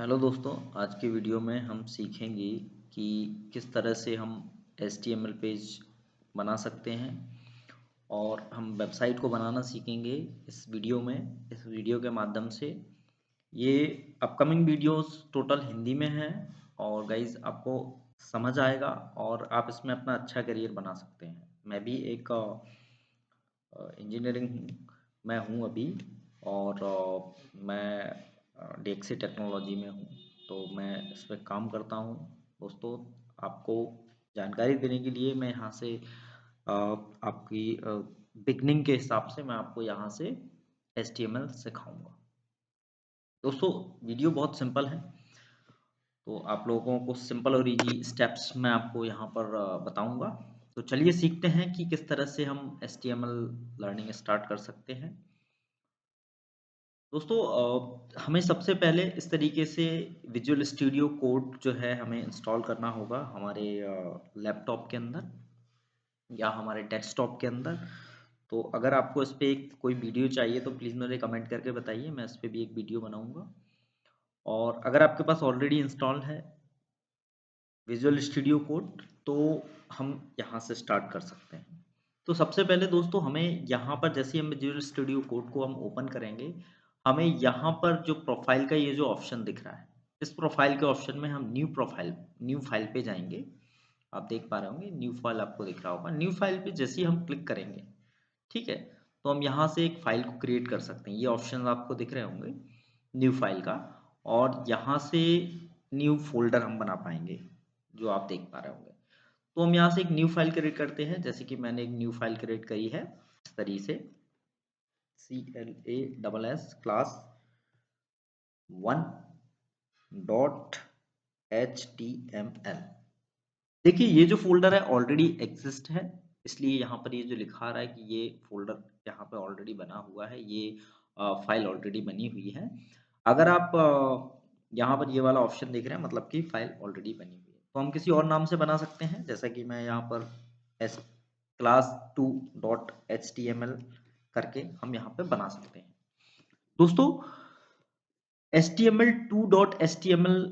Hello दोस्तों, आज की वीडियो में हम सीखेंगे कि किस तरह से हम HTML पेज बना सकते हैं और हम वेबसाइट को बनाना सीखेंगे इस वीडियो में। इस वीडियो के माध्यम से ये अपकमिंग वीडियोस टोटल हिंदी में हैं और गाइज आपको समझ आएगा और आप इसमें अपना अच्छा करियर बना सकते हैं। मैं भी एक इंजीनियरिंग मैं हूँ अभी और मैं DXC टेक्नोलॉजी में हूँ, तो मैं इस पे काम करता हूँ। दोस्तों, आपको जानकारी देने के लिए मैं यहाँ से आपकी बिगनिंग के हिसाब से मैं आपको यहाँ से HTML सिखाऊंगा। दोस्तों, वीडियो बहुत सिंपल है, तो आप लोगों को सिंपल और इजी स्टेप्स मैं आपको यहाँ पर बताऊंगा। तो चलिए सीखते हैं कि किस तरह से हम HTML लर्निंग स्टार्ट कर सकते हैं। दोस्तों, हमें सबसे पहले इस तरीके से विजुअल स्टूडियो कोड जो है हमें इंस्टॉल करना होगा हमारे लैपटॉप के अंदर या हमारे डेस्कटॉप के अंदर। तो अगर आपको इस पे एक कोई वीडियो चाहिए तो प्लीज़ मुझे कमेंट करके बताइए, मैं इस पे भी एक वीडियो बनाऊंगा। और अगर आपके पास ऑलरेडी इंस्टॉल है विजुअल स्टूडियो कोड, तो हम यहाँ से स्टार्ट कर सकते हैं। तो सबसे पहले दोस्तों, हमें यहाँ पर जैसे हम विजुअल स्टूडियो कोड को हम ओपन करेंगे, हमें यहाँ पर जो प्रोफाइल का ये जो ऑप्शन दिख रहा है, इस प्रोफाइल के ऑप्शन में हम न्यू फाइल पे जाएंगे। आप देख पा रहे होंगे न्यू फाइल आपको दिख रहा होगा। न्यू फाइल पे जैसे ही हम क्लिक करेंगे, ठीक है, तो हम यहाँ से एक फाइल को क्रिएट कर सकते हैं। ये ऑप्शन आपको दिख रहे होंगे न्यू फाइल का, और यहाँ से न्यू फोल्डर हम बना पाएंगे जो आप देख पा रहे होंगे। तो हम यहाँ से एक न्यू फाइल क्रिएट करते हैं, जैसे कि मैंने एक न्यू फाइल क्रिएट करी है इस तरीके से CLASS क्लास 1.html। देखिए, ये जो फोल्डर है ऑलरेडी एग्जिस्ट है, इसलिए यहाँ पर ये जो लिखा रहा है कि ये फोल्डर यहाँ पे ऑलरेडी बना हुआ है, ये फाइल ऑलरेडी बनी हुई है। अगर आप यहाँ पर ये वाला ऑप्शन देख रहे हैं, मतलब कि फाइल ऑलरेडी बनी हुई है। तो हम किसी और नाम से बना सकते हैं, जैसा कि मैं यहाँ पर एस क्लास 2.html करके हम यहाँ पे बना सकते हैं। दोस्तों, HTML2.html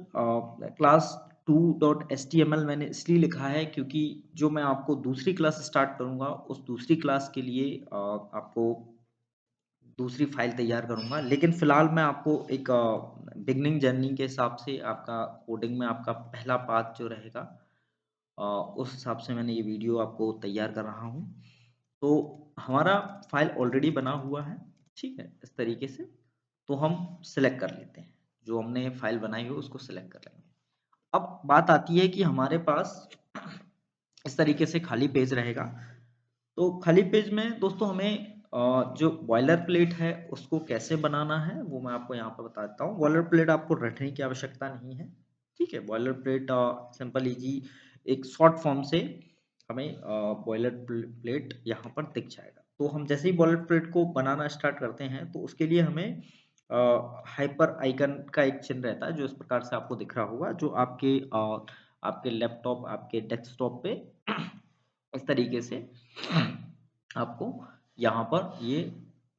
क्लास 2.html मैंने इसलिए लिखा है क्योंकि जो मैं आपको दूसरी क्लास स्टार्ट करूंगा उस दूसरी क्लास के लिए आपको दूसरी फाइल तैयार करूंगा। लेकिन फिलहाल मैं आपको एक बिगनिंग जर्नी के हिसाब से आपका कोडिंग में आपका पहला पाथ जो रहेगा, उस हिसाब से मैंने ये वीडियो आपको तैयार कर रहा हूँ। तो हमारा फाइल ऑलरेडी बना हुआ है, ठीक है, इस तरीके से। तो हम सिलेक्ट कर लेते हैं, जो हमने फाइल बनाई हो उसको सिलेक्ट कर लेंगे। अब बात आती है कि हमारे पास इस तरीके से खाली पेज रहेगा। तो खाली पेज में दोस्तों हमें जो बॉयलर प्लेट है उसको कैसे बनाना है वो मैं आपको यहाँ पर बता देता हूँ। बॉयलर प्लेट आपको रटने की आवश्यकता नहीं है, ठीक है। बॉयलर प्लेट सिंपल इजी एक शॉर्ट फॉर्म से हमें बॉयलर प्लेट यहाँ पर दिख जाएगा। तो हम जैसे ही बॉयलर प्लेट को बनाना स्टार्ट करते हैं तो उसके लिए हमें हाइपर आइकन का एक चिन्ह रहता है जो इस प्रकार से आपको दिख रहा होगा, जो आपके लैपटॉप आपके डेस्कटॉप पे इस तरीके से आपको यहाँ पर ये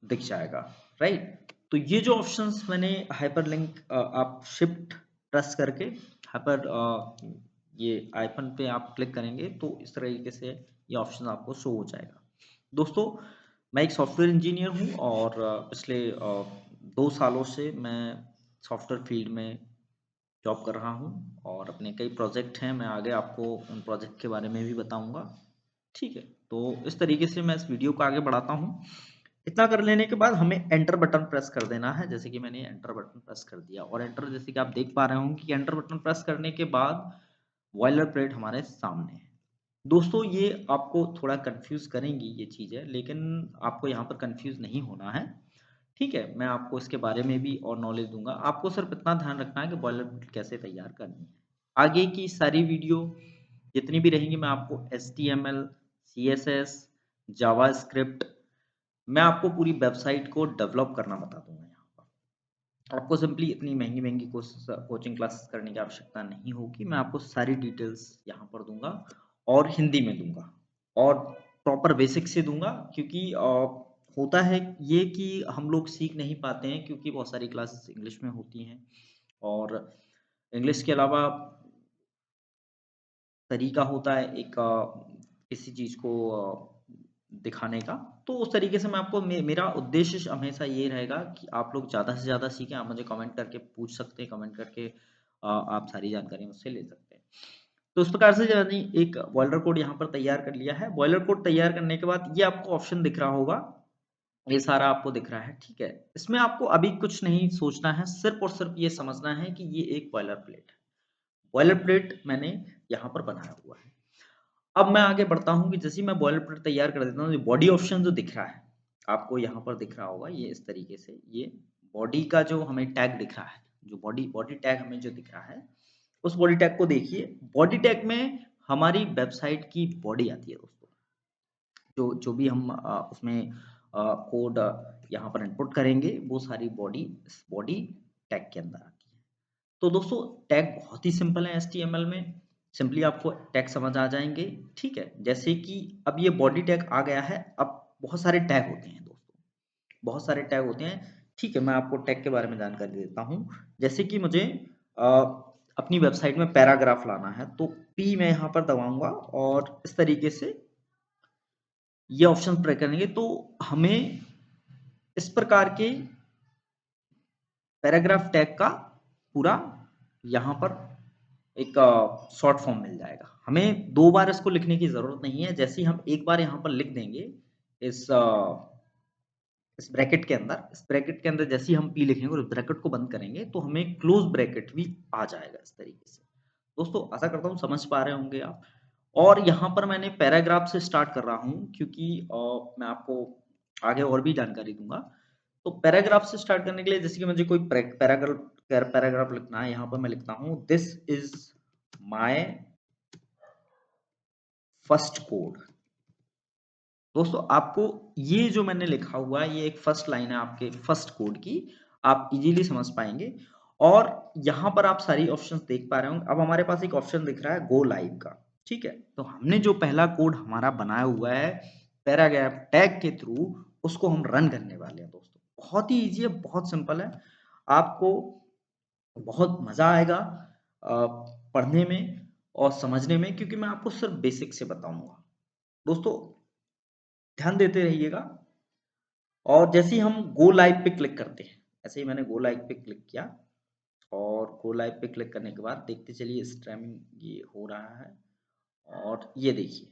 दिख जाएगा, राइट। तो ये जो ऑप्शंस मैंने हाइपरलिंक आप शिफ्ट प्रेस करके हाइपर ये आइकन पे आप क्लिक करेंगे तो इस तरीके से ये ऑप्शन आपको शो हो जाएगा। दोस्तों, मैं एक सॉफ्टवेयर इंजीनियर हूँ और पिछले 2 सालों से मैं सॉफ्टवेयर फील्ड में जॉब कर रहा हूँ और अपने कई प्रोजेक्ट हैं। मैं आगे आपको उन प्रोजेक्ट के बारे में भी बताऊंगा, ठीक है। तो इस तरीके से मैं इस वीडियो को आगे बढ़ाता हूँ। इतना कर लेने के बाद हमें एंटर बटन प्रेस कर देना है, जैसे कि मैंने एंटर बटन प्रेस कर दिया। और एंटर जैसे कि आप देख पा रहे होंगे कि एंटर बटन प्रेस करने के बाद बॉयलर प्लेट हमारे सामने है। दोस्तों, ये आपको थोड़ा कंफ्यूज करेंगी ये चीज़ें, लेकिन आपको यहाँ पर कंफ्यूज नहीं होना है, ठीक है। मैं आपको इसके बारे में भी और नॉलेज दूंगा। आपको सिर्फ इतना ध्यान रखना है कि बॉयलर प्लेट कैसे तैयार करनी है। आगे की सारी वीडियो जितनी भी रहेंगी मैं आपको HTML, CSS, जावास्क्रिप्ट, मैं आपको पूरी वेबसाइट को डेवलप करना बता दूंगा यहाँ पर। आपको सिंपली इतनी महंगी महंगी कोचिंग क्लासेस करने की आवश्यकता नहीं होगी। मैं आपको सारी डिटेल्स यहाँ पर दूंगा और हिंदी में दूंगा और प्रॉपर बेसिक से दूंगा, क्योंकि होता है ये कि हम लोग सीख नहीं पाते हैं क्योंकि बहुत सारी क्लासेस इंग्लिश में होती हैं और इंग्लिश के अलावा तरीका होता है एक किसी चीज़ को दिखाने का, तो उस तरीके से मैं आपको मेरा उद्देश्य हमेशा ये रहेगा कि आप लोग ज़्यादा से ज़्यादा सीखें। आप मुझे कमेंट करके पूछ सकते हैं, कमेंट करके आप सारी जानकारी मुझसे ले सकते हैं। तो इस प्रकार से यानी एक बॉयलर कोड यहाँ पर तैयार कर लिया है। बॉयलर कोड तैयार करने के बाद ये आपको ऑप्शन दिख रहा होगा, ये सारा आपको दिख रहा है, ठीक है? इसमें आपको अभी कुछ नहीं सोचना है, सिर्फ़ और सिर्फ़ ये समझना है कि ये एक बॉयलर प्लेट है। बॉयलर प्लेट मैंने यहाँ पर बनाया हुआ है। अब मैं आगे बढ़ता हूँ कि जैसे ही मैं बॉयलर प्लेट तैयार कर देता हूँ, ये बॉडी ऑप्शन जो दिख रहा है, आपको यहाँ पर दिख रहा होगा ये इस तरीके से, ये बॉडी का जो हमें टैग दिख रहा है, जो बॉडी बॉडी टैग हमें जो दिख रहा है, उस बॉडी टैग को देखिए। बॉडी टैग में हमारी वेबसाइट की बॉडी आती है दोस्तों। जो जो भी हम उसमें कोड यहाँ पर इनपुट करेंगे, वो सारी बॉडी इस बॉडी टैग के अंदर आती है। तो दोस्तों टैग बहुत ही सिंपल है एचटीएमएल में, सिंपली आपको टैग समझ आ जाएँगे, ठीक है? जैसे कि अब ये बॉडी टैग आ गया है, अब बहुत सारे टैग होते हैं दोस्तों, बहुत सारे टैग होते हैं, ठीक है? मैं आपको टैग के बारे में जानकारी देता हूँ। जैसे कि मुझे अ, अपनी वेबसाइट में पैराग्राफ लाना है, तो पी मैं यहाँ पर दबाऊँगा और इस तरीके से ये ऑप्शन प्रेस करेंगे, तो हमें इस प्रकार के पैराग्राफ टैग का पूरा यहाँ पर एक शॉर्ट फॉर्म मिल जाएगा। हमें 2 बार इसको लिखने की ज़रूरत नहीं है, जैसे ही हम एक बार यहाँ पर लिख देंगे इस इस ब्रैकेट के अंदर, इस ब्रैकेट के अंदर जैसे ही हम पी लिखेंगे और ब्रैकेट को बंद करेंगे, तो हमें क्लोज़ ब्रैकेट भी आ जाएगा इस तरीके से। दोस्तों आशा करता हूँ समझ पा रहे होंगे आप। और यहाँ पर मैंने पैराग्राफ से स्टार्ट कर रहा हूँ क्योंकि मैं आपको आगे और भी जानकारी दूँगा। तो पैराग्राफ से स्टार्ट करने के लिए जैसे कि मुझे कोई पैराग्राफ लिखना है, यहाँ पर मैं लिखता हूँ this is my first code. दोस्तों आपको ये जो मैंने लिखा हुआ है, ये एक फर्स्ट लाइन है आपके फर्स्ट कोड की, आप इजीली समझ पाएँगे। और यहाँ पर आप सारी ऑप्शंस देख पा रहे होंगे। अब हमारे पास एक ऑप्शन दिख रहा है गो लाइव का, ठीक है? तो हमने जो पहला कोड हमारा बनाया हुआ है पैराग्राफ टैग के थ्रू, उसको हम रन करने वाले हैं दोस्तों। बहुत ही ईज़ी है, बहुत सिंपल है। आपको बहुत मज़ा आएगा पढ़ने में और समझने में, क्योंकि मैं आपको सिर्फ़ बेसिक से बताऊँगा। दोस्तों ध्यान देते रहिएगा। और जैसे ही हम गो लाइव पे क्लिक करते हैं, ऐसे ही मैंने गो लाइव पे क्लिक किया और गो लाइव पे क्लिक करने के बाद देखते चलिए स्ट्रीमिंग ये हो रहा है। और ये देखिए,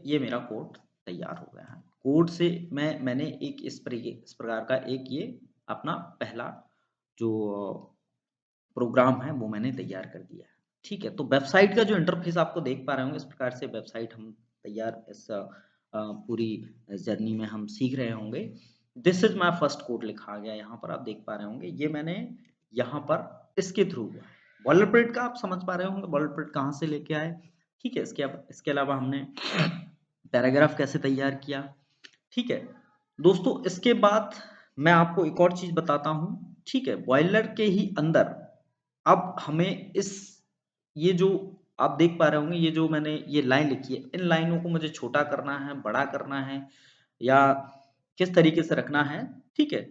ये मेरा कोड तैयार हो गया है। कोड से मैंने एक इस प्रकार का एक ये अपना पहला जो प्रोग्राम है वो मैंने तैयार कर दिया है। ठीक है, तो वेबसाइट का जो इंटरफ़ेस आपको देख पा रहे होंगे, इस प्रकार से वेबसाइट हम तैयार इस पूरी जर्नी में हम सीख रहे होंगे। This is my first code लिखा गया है यहाँ पर आप देख पा रहे होंगे। ये मैंने यहाँ पर इसके थ्रू हुआ है। बॉयलरप्लेट का आप समझ पा रहे होंगे बॉयलरप्लेट कहाँ से लेके आए। ठीक है, इसके अलावा हमने पैराग्राफ कैसे तैयार किया। ठीक है, दोस्तों इसके बाद मैं आपको एक और चीज़ बताता हूँ। ठीक है, बॉयलर के ही अंदर अब हमें इस ये जो आप देख पा रहे होंगे, ये जो मैंने ये लाइन लिखी है, इन लाइनों को मुझे छोटा करना है, बड़ा करना है या किस तरीके से रखना है, ठीक है?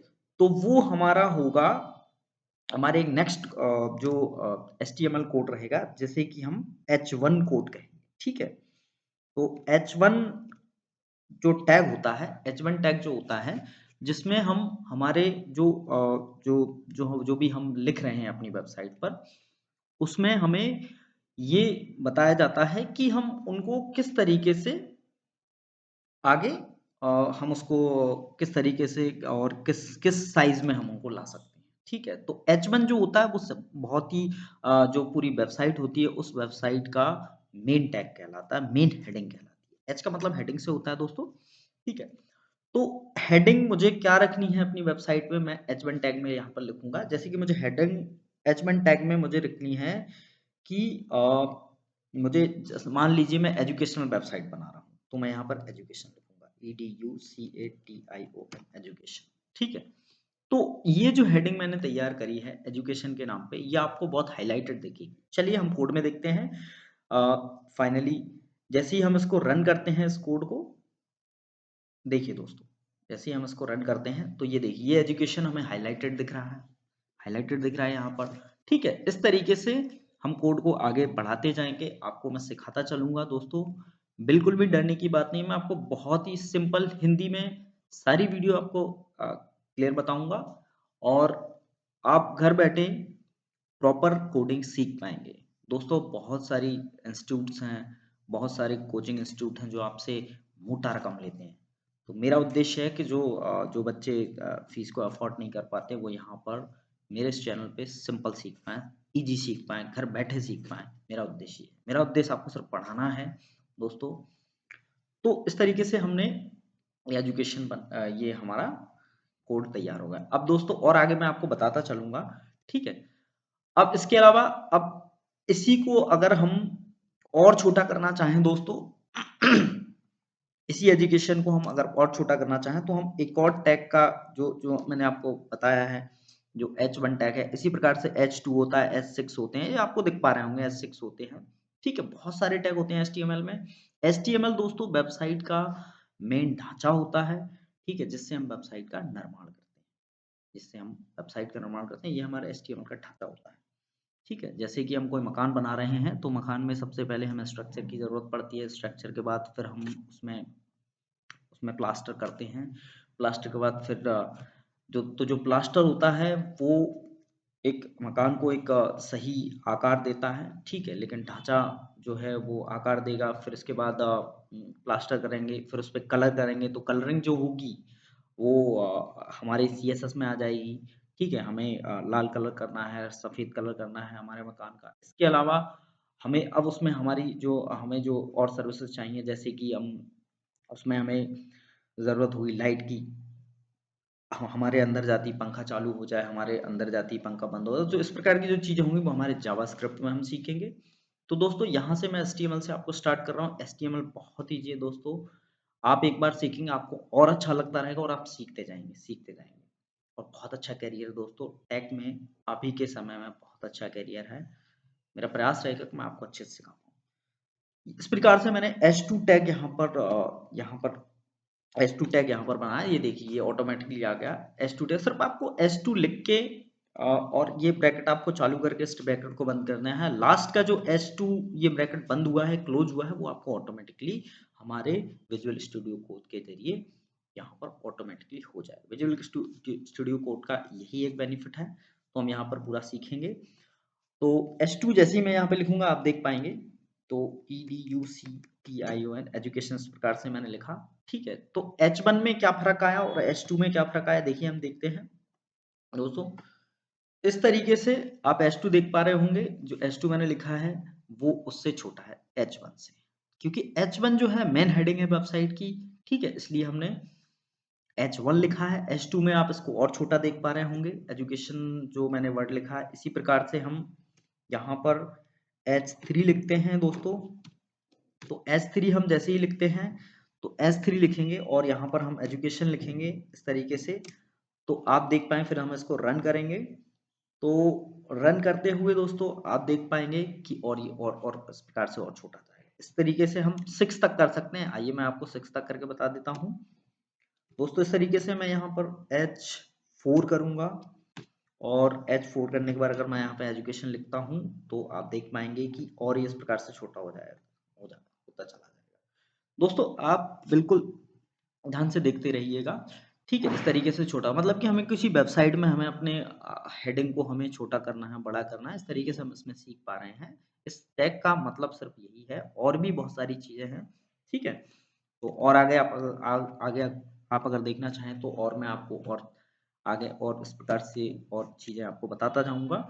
तो वो हमारा होगा हमारे नेक्स्ट जो एचटीएमएल कोड रहेगा, जिसे कि हम H1 कोड कहेंगे, ठीक है? तो H1 जो टैग होता है, H1 टैग जो होता है, जिसमें हम हमारे जो जो भी हम लिख रहे हैं अपनी वेबसाइट पर, उसमें हमें ये बताया जाता है कि हम उनको किस तरीके से आगे हम उसको किस तरीके से और किस किस साइज़ में हम उनको ला सकते हैं, ठीक है? तो H1 जो होता है वो सब बहुत ही जो पूरी वेबसाइट होती है उस वेबसाइट का मेन टैग कहलाता है, मेन हेडिंग कहलाती है। H का मतलब हेडिंग से होता है दोस्तों, ठीक है? तो हेडिंग मुझे क्या रखनी है अपनी वेबसाइट में, मैं H1 टैग में यहाँ पर लिखूँगा। जैसे कि मुझे हेडिंग H1 टैग में मुझे लिखनी है कि मुझे मान लीजिए मैं एजुकेशनल वेबसाइट बना रहा हूँ, तो मैं यहाँ पर एजुकेशन लिखूँगा, EDUCATION एजुकेशन, ठीक है? तो ये जो हेडिंग मैंने तैयार करी है एजुकेशन के नाम पे, ये आपको बहुत हाइलाइटेड दिखेगी। चलिए हम कोड में देखते हैं। फाइनली जैसे ही हम इसको रन करते हैं इस कोड को, देखिए दोस्तों, जैसे ही हम इसको रन करते हैं, तो ये देखिए ये एजुकेशन हमें हाइलाइटेड दिख रहा है। हाइलाइटेड दिख रहा है यहाँ पर, ठीक है। इस तरीके से हम कोड को आगे बढ़ाते जाएँगे, आपको मैं सिखाता चलूँगा दोस्तों। बिल्कुल भी डरने की बात नहीं है, मैं आपको बहुत ही सिंपल हिंदी में सारी वीडियो आपको क्लियर बताऊँगा और आप घर बैठे प्रॉपर कोडिंग सीख पाएँगे। दोस्तों बहुत सारी इंस्टीट्यूट्स हैं, बहुत सारे कोचिंग इंस्टीट्यूट हैं जो आपसे मोटा रकम लेते हैं। तो मेरा उद्देश्य है कि जो बच्चे फीस को अफ़ोर्ड नहीं कर पाते वो यहाँ पर मेरे इस चैनल पे सिंपल सीख पाएँ, ईज़ी सीख पाएँ, घर बैठे सीख पाएँ, मेरा उद्देश्य ये है। मेरा उद्देश्य आपको सिर्फ़ पढ़ाना है दोस्तों। तो इस तरीके से हमने ये हमारा कोड तैयार हो गया। अब दोस्तों और आगे मैं आपको बताता चलूँगा, ठीक है? अब इसके अलावा अब इसी को अगर हम और छोटा करना चाहें दोस्तों इसी एजुकेशन को हम अगर और छोटा करना चाहें तो हम एक और टैग का जो जो मैंने आपको बताया है, जो H1 टैग है, इसी प्रकार से H2 होता है, H6 होते हैं, ये आपको दिख पा रहे होंगे H6 होते हैं, ठीक है? बहुत सारे टैग होते हैं HTML में। HTML दोस्तों वेबसाइट का मेन ढांचा होता है, ठीक है? जिससे हम वेबसाइट का निर्माण करते हैं, जिससे हम वेबसाइट का निर्माण करते हैं, ये हमारा HTML का ढांचा होता है। ठीक है, जैसे कि हम कोई मकान बना रहे हैं, तो मकान में सबसे पहले हमें स्ट्रक्चर की ज़रूरत पड़ती है, स्ट्रक्चर के बाद फिर हम उसमें उसमें प्लास्टर करते हैं, प्लास्टर के बाद फिर जो प्लास्टर होता है वो एक मकान को एक सही आकार देता है, ठीक है? लेकिन ढाँचा जो है वो आकार देगा, फिर इसके बाद प्लास्टर करेंगे, फिर उसपे कलर करेंगे, तो कलरिंग जो होगी वो हमारे सीएसएस में आ जाएगी, ठीक है? हमें लाल कलर करना है, सफ़ेद कलर करना है हमारे मकान का। इसके अलावा हमें अब उसमें हमें जो और सर्विसेज़ चाहिए जैसे कि उसमें हमें ज़रूरत हुई लाइट की, हमारे अंदर जाती पंखा चालू हो जाए, हमारे अंदर जाती पंखा बंद हो जाए, तो इस प्रकार की जो चीज़ें होंगी वो हमारे जावास्क्रिप्ट में हम सीखेंगे। तो दोस्तों यहाँ से मैं एचटीएमएल से आपको स्टार्ट कर रहा हूँ। एचटीएमएल बहुत ईज़ी है दोस्तों। आप एक बार सीखेंगे आपको और अच्छा लगता रहेगा और आप सीखते जाएँगे और बहुत अच्छा करियर दोस्तों टेक में अभी के समय में बहुत अच्छा करियर है। मेरा प्रयास रहेगा कि मैं आपको अच्छे से सिखा पाऊँ। इस प्रकार से मैंने H2 टैग यहाँ पर बनाया, ये देखिए ये ऑटोमेटिकली आ गया H2 टैग। सिर्फ आपको H2 लिख के और ये ब्रैकेट आपको चालू करके इस ब्रैकेट को बंद करना है। लास्ट का जो H2 ये ब्रैकेट बंद हुआ है, क्लोज हुआ है, वो आपको ऑटोमेटिकली हमारे विजुअल स्टूडियो कोड के जरिए यहाँ पर ऑटोमेटिकली हो जाएगा। विजुअल स्टूडियो कोड का यही एक बेनिफिट है, तो हम यहाँ पर पूरा सीखेंगे। तो H2 जैसे ही मैं यहाँ पे लिखूंगा आप देख पाएंगे, तो EDUCTION एजुकेशन इस प्रकार से मैंने लिखा, ठीक है। तो H1 में क्या फर्क आया और H2 में क्या फर्क आया, देखिए हम देखते हैं दोस्तों। इस तरीके से आप H2 देख पा रहे होंगे, जो H2 मैंने लिखा है वो उससे छोटा है H1 से, क्योंकि H1 जो है मेन हेडिंग है वेबसाइट की, ठीक है, इसलिए हमने H1 लिखा है। H2 में आप इसको और छोटा देख पा रहे होंगे, एजुकेशन जो मैंने वर्ड लिखा है। इसी प्रकार से हम यहाँ पर H3 लिखते हैं दोस्तों। तो H3 हम जैसे ही लिखते हैं तो H3 लिखेंगे और यहाँ पर हम एजुकेशन लिखेंगे इस तरीके से। तो आप देख पाएँ, फिर हम इसको रन करेंगे। तो रन करते हुए दोस्तों आप देख पाएँगे कि और ये और इस प्रकार से और छोटा जाएगा। इस तरीके से हम 6 तक कर सकते हैं। आइए मैं आपको 6 तक करके बता देता हूँ। दोस्तों इस तरीके से मैं यहाँ पर H4 करूँगा और H4 करने के बाद अगर मैं यहाँ पे एजुकेशन लिखता हूँ तो आप देख पाएँगे कि और ये इस प्रकार से छोटा होता चला जाएगा। दोस्तों आप बिल्कुल ध्यान से देखते रहिएगा, ठीक है? इस तरीके से छोटा मतलब कि हमें किसी वेबसाइट में हमें अपने हेडिंग को हमें छोटा करना है, बड़ा करना है, इस तरीके से हम इसमें सीख पा रहे हैं। इस टैग का मतलब सिर्फ यही है, और भी बहुत सारी चीज़ें हैं, ठीक है? तो और आगे आप अगर देखना चाहें तो और मैं आपको और आगे और इस प्रकार से और चीज़ें आपको बताता जाऊँगा,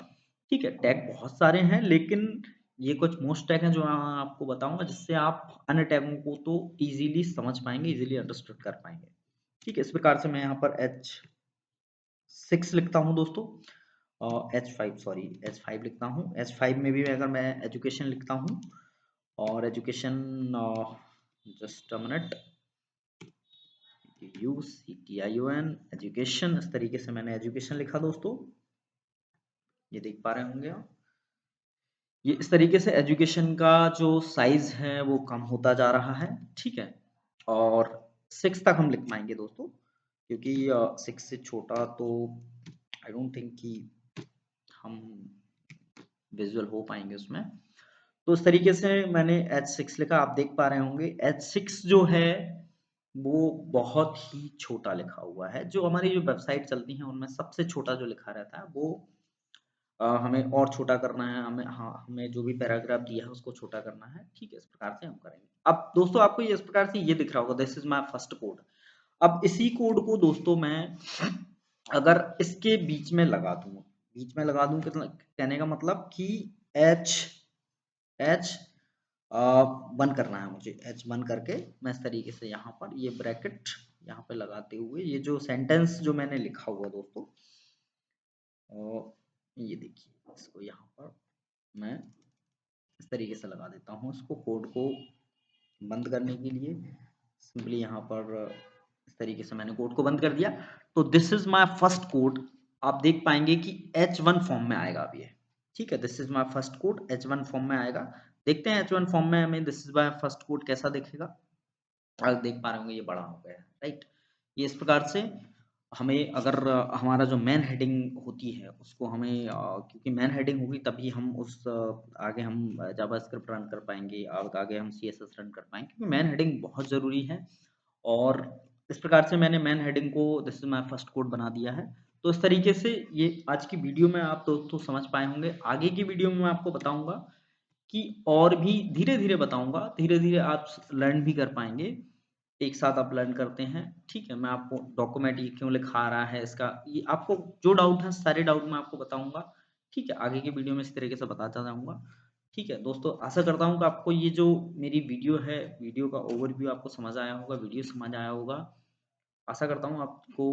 ठीक है? टैग बहुत सारे हैं, लेकिन ये कुछ मोस्ट टैग हैं जो आपको बताऊँगा, जिससे आप अन्य टैगों को तो ईज़िली समझ पाएँगे, ईज़िली अंडरस्टूड कर पाएँगे, ठीक है? इस प्रकार से मैं यहाँ पर H6 लिखता हूँ दोस्तों, H5 लिखता हूँ। H5 में भी अगर मैं एजुकेशन लिखता हूँ और education just a minute, UCTION education, इस तरीके से मैंने एजुकेशन लिखा दोस्तों, ये देख पा रहे होंगे आप। ये इस तरीके से एजुकेशन का जो साइज़ है वो कम होता जा रहा है, ठीक है? और 6 तक हम लिख पाएँगे दोस्तों, क्योंकि 6 से छोटा तो आई डोंट थिंक कि विजुअल हो पाएँगे उसमें। तो इस तरीके से मैंने H6 लिखा, आप देख पा रहे होंगे। H6 जो है वो बहुत ही छोटा लिखा हुआ है। जो हमारी जो वेबसाइट चलती हैं उनमें सबसे छोटा जो लिखा रहता है वो हमें और छोटा करना है, हमें जो भी पैराग्राफ दिया है उसको छोटा करना है, ठीक है? इस प्रकार से हम करेंगे। अब दोस्तों आपको ये इस प्रकार से ये दिख रहा होगा, this is my first code. अब इसी कोड को दोस्तों मैं अगर इसके बीच में लगा दूँ, बीच में लगा दूँ मतलब कहने का मतलब कि एच एच बंद करना है मुझे, एच बंद करके मैं इस तरीके से यहाँ पर ये ब्रैकेट यहाँ पे लगाते हुए ये जो सेंटेंस जो मैंने लिखा हुआ दोस्तों ये देखिए इसको यहाँ पर मैं इस तरीके से लगा देता हूँ इसको कोड को बंद करने के लिए सिंपली यहाँ पर इस तरीके से मैंने कोड को बंद कर दिया। तो this is my first code, आप देख पाएंगे कि H1 फॉर्म में आएगा अब ये, ठीक है? This is my first code H1 form में आएगा। देखते हैं H1 फॉर्म में हमें this is my first code कैसा दिखेगा। आप देख पा रहे होंगे ये बड़ा हो गया है, राइट? ये इस प्रकार से हमें अगर हमारा जो मेन हेडिंग होती है उसको हमें क्योंकि मेन हेडिंग होगी तभी हम आगे हम जावास्क्रिप्ट रन कर पाएँगे और आगे हम सीएसएस रन कर पाएँगे क्योंकि मेन हेडिंग बहुत ज़रूरी है। और इस प्रकार से मैंने मेन हेडिंग को this is my first code बना दिया है। तो इस तरीके से ये आज की वीडियो में आप दोस्तों समझ पाए होंगे। आगे की वीडियो में मैं आपको बताऊँगा कि और भी धीरे-धीरे बताऊँगा, धीरे-धीरे आप लर्न भी कर पाएँगे। एक साथ आप लर्न करते हैं, ठीक है? मैं आपको डॉक्यूमेंट ये क्यों लिखा रहा है इसका ये आपको जो डाउट है सारे डाउट मैं आपको बताऊँगा, ठीक है? आगे की वीडियो में इस तरीके से बताता जाऊँगा, ठीक है? दोस्तों आशा करता हूँ कि आपको ये जो मेरी वीडियो है, वीडियो का ओवरव्यू आपको समझ आया होगा, वीडियो समझ आया होगा। आशा करता हूँ आपको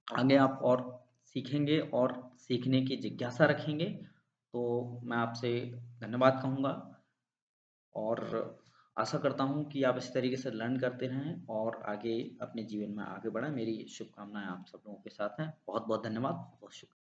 आगे आप और सीखेंगे और सीखने की जिज्ञासा रखेंगे। तो मैं आपसे धन्यवाद कहूँगा और आशा करता हूँ कि आप इस तरीके से लर्न करते रहें और आगे अपने जीवन में आगे बढ़ें। मेरी शुभकामनाएँ आप सब लोगों के साथ हैं। बहुत-बहुत धन्यवाद। बहुत शुक्रिया।